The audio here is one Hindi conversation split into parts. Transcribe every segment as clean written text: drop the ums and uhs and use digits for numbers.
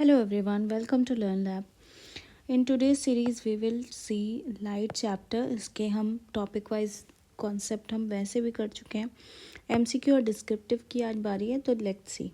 Hello everyone, welcome to Learn Lab. In today's series we will see light chapter. इसके हम टॉपिक वाइज कॉन्सेप्ट हम वैसे भी कर चुके हैं. एमसीक्यू और डिस्क्रिप्टिव की आज बारी है, तो लेट्स सी.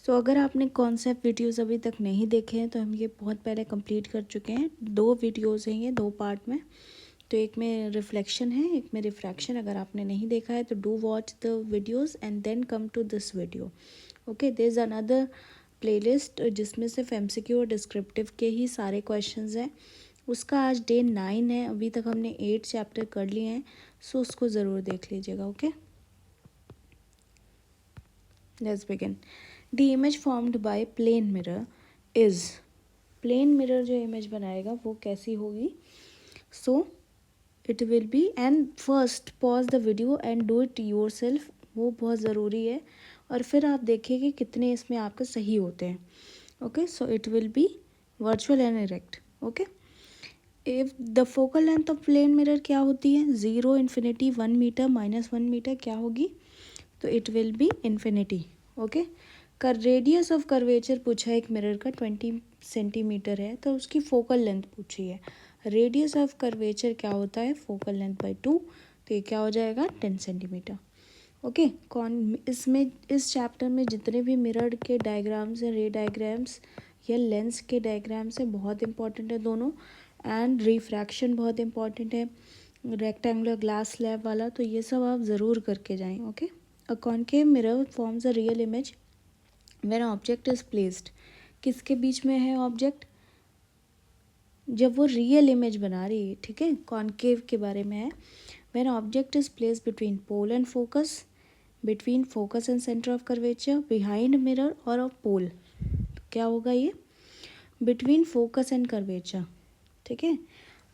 अगर आपने कॉन्सेप्ट वीडियोस अभी तक नहीं देखे हैं तो हम ये बहुत पहले कंप्लीट कर चुके हैं. 2 वीडियोस हैं ये 2 पार्ट में. तो एक में रिफ्लेक्शन है, एक में रिफ्रैक्शन. अगर आपने नहीं देखा है तो do watch the videos and then come to this video. Okay, there is another playlist जिसमें सिर्फ एमसीक्यू और डिस्क्रिप्टिव के ही सारे क्वेश्चंस हैं. उसका आज डे 9 है. अभी तक हमने 8 चैप्टर कर लिए हैं, सो उसको ज़रूर देख लीजिएगा. Okay, let's begin. The image formed by plane mirror is. Plane mirror जो इमेज बनाएगा वो कैसी होगी? So it will be, and first pause the video and do it yourself. वो बहुत ज़रूरी है. और फिर आप देखिए कि कितने इसमें आपके सही होते हैं. Okay, so it will be virtual and erect. Okay, if the focal length of plane mirror क्या होती है? 0, इन्फिनिटी, 1 मीटर, -1 मीटर. क्या होगी? तो it will B infinity. Okay, कर रेडियस ऑफ कर्वेचर पूछा है एक मिरर का 20 सेंटीमीटर है, तो उसकी फोकल लेंथ पूछी है. रेडियस ऑफ कर्वेचर क्या होता है? Focal length by 2. तो ये क्या हो जाएगा? 10 सेंटीमीटर. ओके, कौन इसमें इस चैप्टर में जितने भी मिरर के डायग्राम्स हैं, रे डायग्राम्स या लेंस के डायग्राम्स हैं, बहुत इंपॉर्टेंट है दोनों. एंड रिफ्रैक्शन बहुत इंपॉर्टेंट है, रेक्टेंगुलर ग्लास स्लैब वाला. तो ये सब आप ज़रूर करके जाएं. Okay, a concave mirror forms a real image when object is placed. किसके बीच में है ऑब्जेक्ट? जब वो रियल इमेज बना रही है. ठीक है, कॉनकेव के बारे में है. When object is placed between pole and focus, between focus and centre of curvature, behind mirror और अ पोल. तो क्या होगा ये? Between focus and curvature. ठीक है,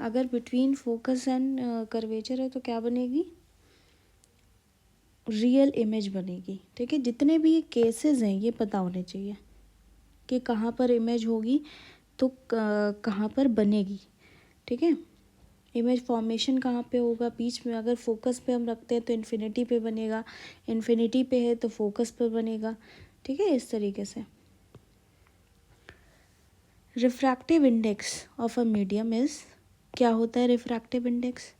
अगर बिटवीन फोकस एंड कर्वेचर है तो क्या बनेगी? रियल इमेज बनेगी. ठीक है, जितने भी ये केसेस हैं ये पता होने चाहिए कि कहाँ पर इमेज होगी तो कहाँ पर बनेगी. ठीक है, इमेज फॉर्मेशन कहाँ पे होगा? बीच में. अगर फोकस पे हम रखते हैं तो इन्फिनिटी पे बनेगा, इन्फिनिटी पे है तो फोकस पे बनेगा. ठीक है, इस तरीके से. Refractive index of a medium is. क्या होता है रिफ्रैक्टिव इंडेक्स?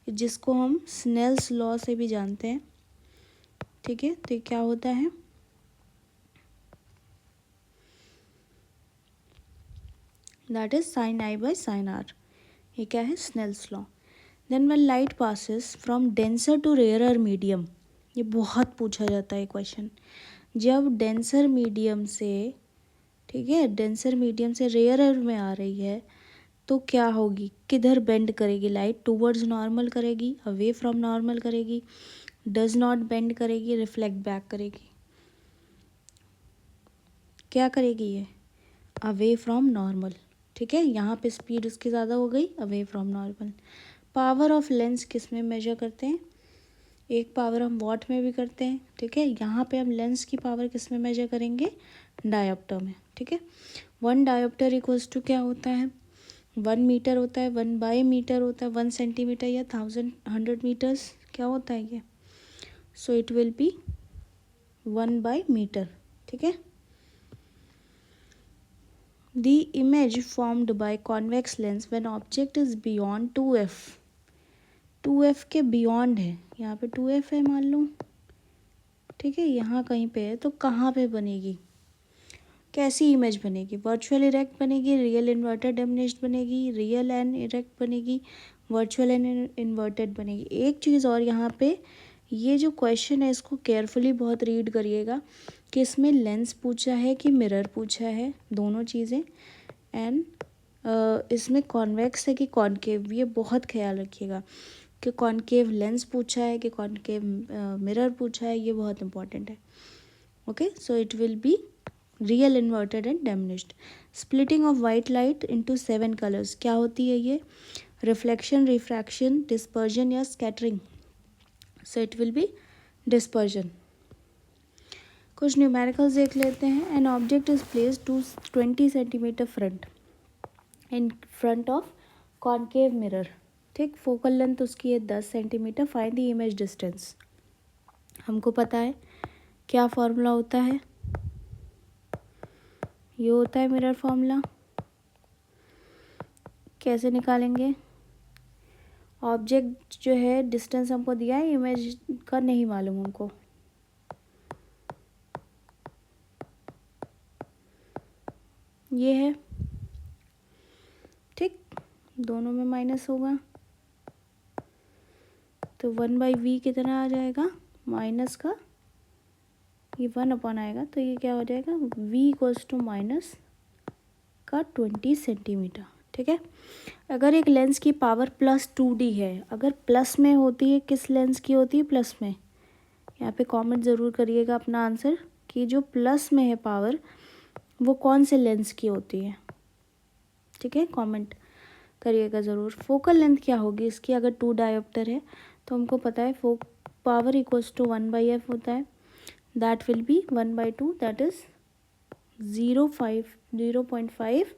जिसको हम स्नेल्स लॉ से भी जानते हैं. ठीक है, तो क्या होता है? That is sine i by sine r. ये क्या है? Snell's law. Then when light passes from denser to rarer medium. ये बहुत पूछा जाता है क्वेश्चन. जब डेंसर मीडियम से, ठीक है, डेंसर मीडियम से रेयरर में आ रही है तो क्या होगी? किधर बेंड करेगी लाइट? टूवर्ड्स नॉर्मल करेगी, अवे फ्रॉम नॉर्मल करेगी, डज नॉट बेंड करेगी, रिफ्लेक्ट बैक करेगी? क्या करेगी ये? Away from normal. ठीक है, यहाँ पे स्पीड उसकी ज़्यादा हो गई, away from normal. Power of lens किस में मेजर करते हैं? एक पावर हम वॉट में भी करते हैं. ठीक है, यहाँ पे हम लेंस की पावर किस में मेजर करेंगे? डायोप्टर में. ठीक है, 1 डायोप्टर इक्वल्स टू क्या होता है? 1 मीटर होता है, 1 बाई मीटर होता है, 1 सेंटीमीटर या 100 मीटर्स. क्या होता है ये? So it will be 1 by metre. ठीक है, the image formed by convex lens when object is beyond 2f. 2f के बियॉन्ड है, यहाँ पे 2f है मान लो. ठीक है, यहाँ कहीं पे है तो कहाँ पे बनेगी? कैसी इमेज बनेगी? वर्चुअल इरेक्ट बनेगी, रियल इन्वर्टेड डिमिनिश्ड बनेगी, रियल एंड इरेक्ट बनेगी, वर्चुअल एंड इन्वर्टेड बनेगी. एक चीज़ और यहाँ पे, ये जो क्वेश्चन है इसको केयरफुली बहुत रीड करिएगा कि इसमें लेंस पूछा है कि मिरर पूछा है, दोनों चीज़ें. एंड इसमें कॉन्वेक्स है कि कॉनकेव, ये बहुत ख्याल रखिएगा कि कॉनकेव लेंस पूछा है कि कॉनकेव मिरर पूछा है. ये बहुत इंपॉर्टेंट है. Okay, so it will be real inverted and diminished. Splitting of white light into 7 colours. क्या होती है ये? रिफ्लेक्शन, रिफ्रैक्शन, डिस्पर्जन या scattering. So it will be dispersion. कुछ न्यूमेरिकल्स देख लेते हैं. An object is placed to 20 centimetre front, in front of concave mirror. ठीक, फोकल लेंथ उसकी है 10 centimetre. Find the image distance. हमको पता है क्या फॉर्मूला होता है? ये होता है मिरर फॉर्मूला। कैसे निकालेंगे? ऑब्जेक्ट जो है डिस्टेंस हमको दिया है, इमेज का नहीं मालूम हमको। ये है, ठीक, दोनों में माइनस होगा तो 1/v कितना आ जाएगा, माइनस का ये 1 अपॉन आएगा तो ये क्या हो जाएगा, v इक्वल्स टू माइनस का 20 सेंटीमीटर। ठीक है। अगर एक लेंस की पावर +2d है, अगर प्लस में होती है, किस लेंस की होती है प्लस में, यहाँ पे कमेंट ज़रूर करिएगा अपना आंसर कि जो प्लस में है पावर वो कौन से लेंस की होती है। ठीक है, कमेंट करिएगा ज़रूर। फोकल लेंथ क्या होगी इसकी, अगर 2 डायोप्टर है तो हमको पता है पावर इक्वल्स टू 1/f होता है, that will be 1/2, that is 0.5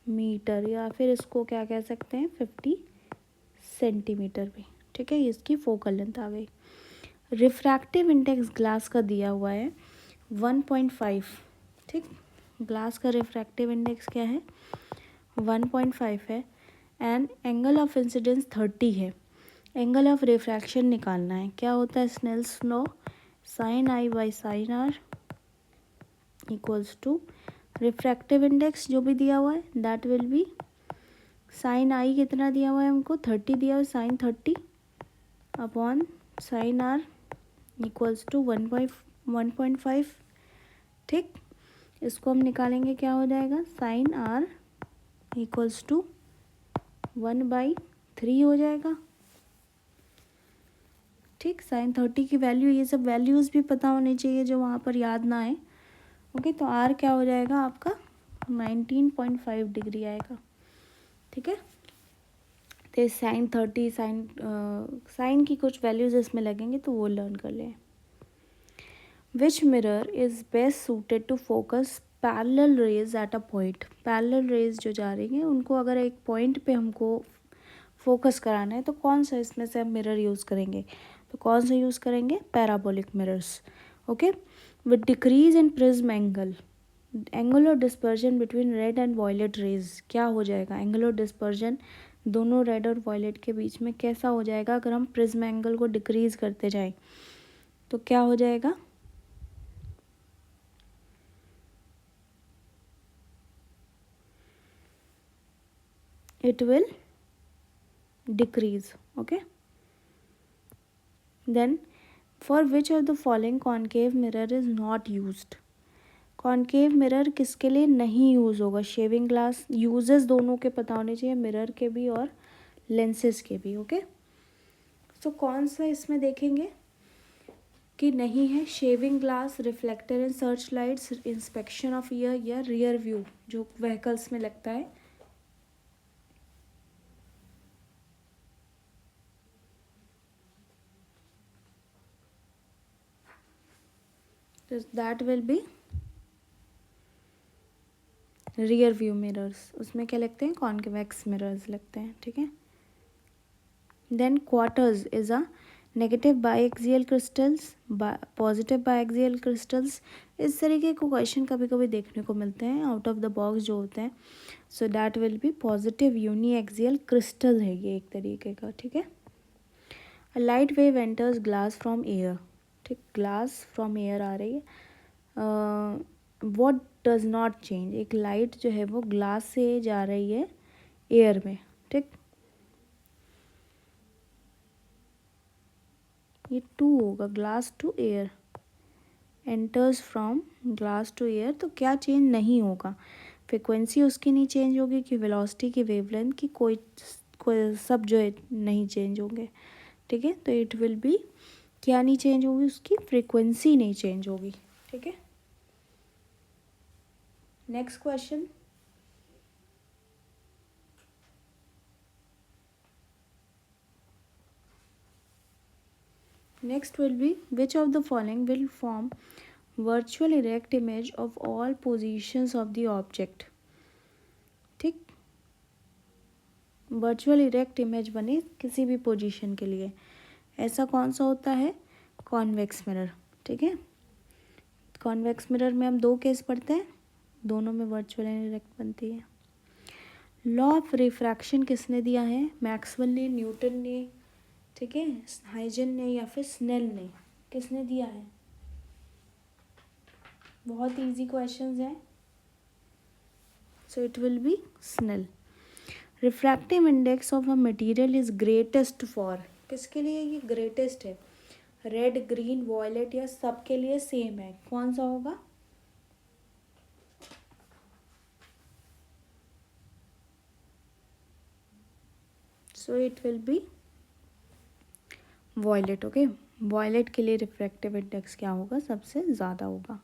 metre, या फिर इसको क्या कह सकते हैं 50 सेंटीमीटर भी। ठीक है, ये इसकी फोकल लेंथ आ गई। रिफ्रैक्टिव इंडेक्स ग्लास का दिया हुआ है 1.5। ठीक, ग्लास का रिफ्रैक्टिव इंडेक्स क्या है, 1.5 है, एंड एंगल ऑफ इंसिडेंस 30 है। एंगल ऑफ रिफ्रैक्शन निकालना है। क्या होता है Snell's law, sin i by sin r equals to refractive index जो भी दिया हुआ है that will be sin i कितना दिया हुआ है हमको, 30 दिया हुआ है, sin 30 upon sin r equals to 1.5। ठीक, इसको हम निकालेंगे, क्या हो जाएगा, sin r इक्वल्स टू 1/3 हो जाएगा। ठीक, sin 30 की वैल्यू, ये सब वैल्यूज़ भी पता होनी चाहिए जो वहाँ पर याद ना आए। ओके, तो r क्या हो जाएगा आपका 19.5 डिग्री आएगा। ठीक है, तो sin 30 साइन की कुछ वैल्यूज़ इसमें लगेंगे तो वो लर्न कर लें। Which mirror is best suited to focus parallel rays at a point. Parallel rays जो जा रही हैं उनको अगर एक पॉइंट पे हमको फोकस कराना है तो कौन सा इसमें से हम मिरर यूज़ करेंगे, तो कौन सा यूज़ करेंगे, parabolic mirrors. Okay, with decrease in prism angle, angular dispersion between red and violet rays, क्या हो जाएगा, एंगुलर डिस्पर्जन दोनों रेड और वॉयलेट के बीच में कैसा हो जाएगा, अगर हम प्रिज्म एंगल को डिक्रीज करते जाएं तो क्या हो जाएगा, it will decrease. Okay, then for which of the following concave mirror is not used, concave mirror किसके लिए नहीं यूज़ होगा, शेविंग ग्लास। यूजेस दोनों के पता होने चाहिए, मिरर के भी और लेंसेज के भी। ओके, तो कौन सा इसमें देखेंगे कि नहीं है, shaving glass, reflector and search lights, inspection of year या रियर व्यू जो व्हीकल्स में लगता है। तो that will B rear view mirrors, उसमें क्या लगते हैं, कॉन्वेक्स मिरर्स लगते हैं। ठीक है, then quartz is a negative biaxial crystals, positive biaxial crystals. इस तरीके के क्वेश्चन कभी कभी देखने को मिलते हैं आउट ऑफ द बॉक्स जो होते हैं। So that will be positive uniaxial crystal है ये एक तरीके का। ठीक है, a light wave enters glass from air. ठीक, ग्लास फ्रॉम एयर आ रही है, व्हाट डज नॉट चेंज, एक लाइट जो है वो ग्लास से जा रही है एयर में। ठीक, ये 2 होगा, glass to air, enters from glass to air, तो क्या चेंज नहीं होगा, फ्रिक्वेंसी उसकी नहीं चेंज होगी कि वेलोसिटी की, वेवलेंथ की, कोई सब जो है नहीं चेंज होंगे। ठीक है, तो इट विल बी, क्या नहीं चेंज होगी, उसकी फ्रिक्वेंसी नहीं चेंज होगी। ठीक है, next question, next will be which of the following will form virtual erect image of all positions of the object। ठीक, वर्चुअल इरेक्ट इमेज बने किसी भी पोजीशन के लिए, ऐसा कौन सा होता है, कॉन्वेक्स मिरर। ठीक है, कॉन्वेक्स मिरर में हम 2 केस पढ़ते हैं, दोनों में वर्चुअल एंड डायरेक्ट बनती है। लॉ ऑफ रिफ्रैक्शन किसने दिया है? मैक्सवेल ने, न्यूटन ने, ठीक है, हाइजन ने या फिर स्नेल ने, किसने दिया है? बहुत इजी क्वेश्चंस हैं, so it will be Snell. Refractive index of a material is greatest for, किसके लिए ये ग्रेटेस्ट है? रेड, ग्रीन, वॉयलेट या सबके लिए सेम है? कौन सा होगा? So it will be violet. Okay, violet के लिए रिफ्रैक्टिव इंडेक्स क्या होगा? सबसे ज़्यादा होगा।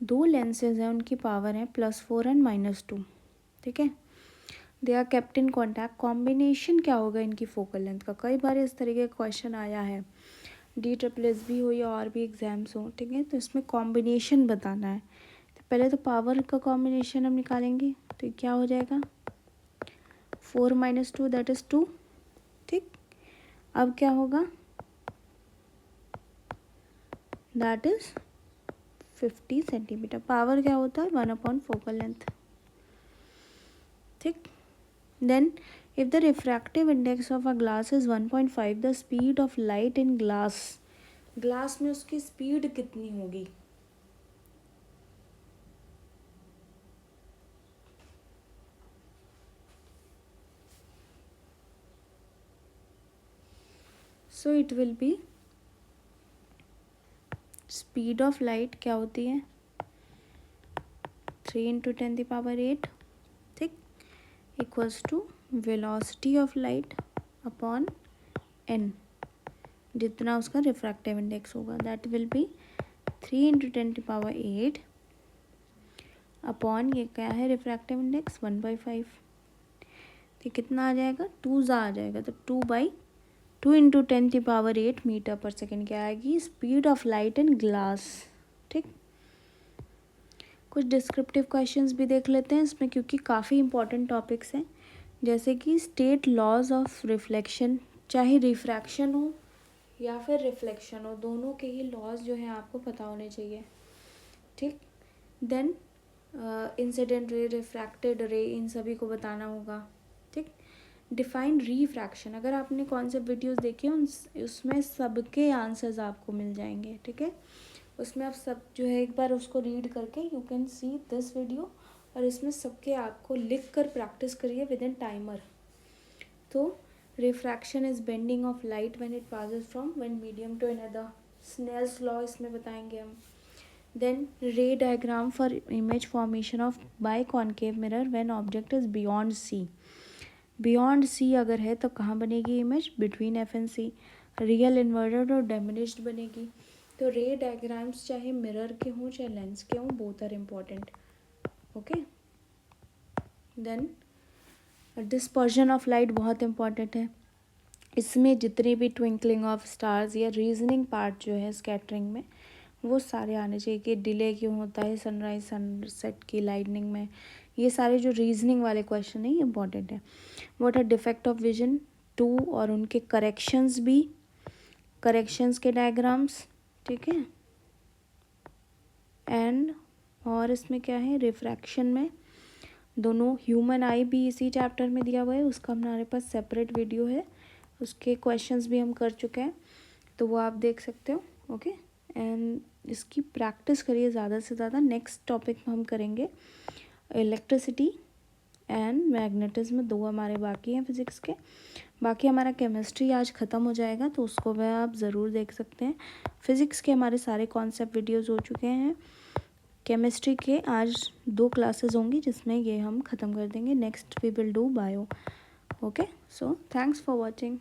दो लेंसेज हैं, उनकी पावर है +4 एंड -2, ठीक है। They are kept in contact, combination क्या होगा इनकी फोकल लेंथ का? कई बार इस तरीके का क्वेश्चन आया है, DSSS हो या और भी एग्जाम्स हो, ठीक है। तो इसमें कॉम्बिनेशन बताना है, तो पहले तो पावर का कॉम्बिनेशन हम निकालेंगे, तो क्या हो जाएगा? 4 - 2 दैट इज़ 2, ठीक। अब क्या होगा? That is 50 centimetre. पावर क्या होता है? 1/4 फोकल लेंथ, ठीक। Then if the refractive index of a glass is 1.5, the speed of light in glass में उसकी स्पीड कितनी होगी? So it will be speed of light क्या होती है? 3 × 10⁸, ठीक, equals to velocity of light upon n, जितना उसका रिफ्रैक्टिव इंडेक्स होगा, दैट विल बी 3 × 10⁸ अपॉन, ये क्या है रिफ्रैक्टिव इंडेक्स? 1/5, तो कितना आ जाएगा? 2 आ जाएगा, तो 2 × 10⁸ मीटर पर सेकेंड क्या आएगी? Speed of light in glass, ठीक। कुछ डिस्क्रिप्टिव क्वेश्चंस भी देख लेते हैं इसमें, क्योंकि काफ़ी इंपॉर्टेंट टॉपिक्स हैं, जैसे कि स्टेट लॉज ऑफ रिफ्लेक्शन, चाहे रिफ्रैक्शन हो या फिर रिफ्लेक्शन हो, दोनों के ही लॉज जो हैं आपको पता होने चाहिए, ठीक। देन इंसिडेंट रे, रिफ्रैक्टेड रे, इन सभी को बताना होगा, ठीक। डिफाइन रिफ्रैक्शन, अगर आपने कॉन्सेप्ट वीडियोस देखे उसमें सबके आंसर्स आपको मिल जाएंगे, ठीक है। उसमें आप सब जो है एक बार उसको रीड करके you can see this video, और इसमें सबके आपको लिख कर प्रैक्टिस करिए विद इन टाइमर। तो refraction is bending of light when it passes from one medium to another, Snell's law इसमें बताएंगे हम। Then ray diagram for image formation of by concave mirror when object is beyond C, beyond C अगर है तो कहाँ बनेगी image? Between F and C, real, inverted और डेमिनिश्ड बनेगी। तो रे डायग्राम्स चाहे मिरर के हों चाहे लेंस के हों, both are important, okay. Then dispersion of light बहुत इम्पॉर्टेंट है, इसमें जितने भी ट्विंकलिंग ऑफ स्टार्स या रीजनिंग पार्ट जो है स्कैटरिंग में, वो सारे आने चाहिए कि डिले क्यों होता है सनराइज सनसेट की लाइटनिंग में, ये सारे जो रीजनिंग वाले क्वेश्चन हैं इंपॉर्टेंट है। What are defect of vision 2 और उनके करेक्शंस भी, करेक्शंस के डायग्राम्स, ठीक है। एंड और इसमें क्या है, रिफ्रैक्शन में दोनों, ह्यूमन आई भी इसी चैप्टर में दिया हुआ है, उसका हमारे पास सेपरेट वीडियो है, उसके क्वेश्चंस भी हम कर चुके हैं, तो वो आप देख सकते हो, ओके। एंड इसकी प्रैक्टिस करिए ज़्यादा से ज़्यादा। नेक्स्ट टॉपिक हम करेंगे इलेक्ट्रिसिटी एंड मैग्नेटिज्म, 2 हमारे बाकी हैं फिज़िक्स के। बाकी हमारा केमिस्ट्री आज ख़त्म हो जाएगा, तो उसको वह आप ज़रूर देख सकते हैं। फिज़िक्स के हमारे सारे कॉन्सेप्ट वीडियोज़ हो चुके हैं, केमिस्ट्री के आज 2 क्लासेस होंगी जिसमें ये हम ख़त्म कर देंगे। Next we will do bio, okay. So thanks for watching.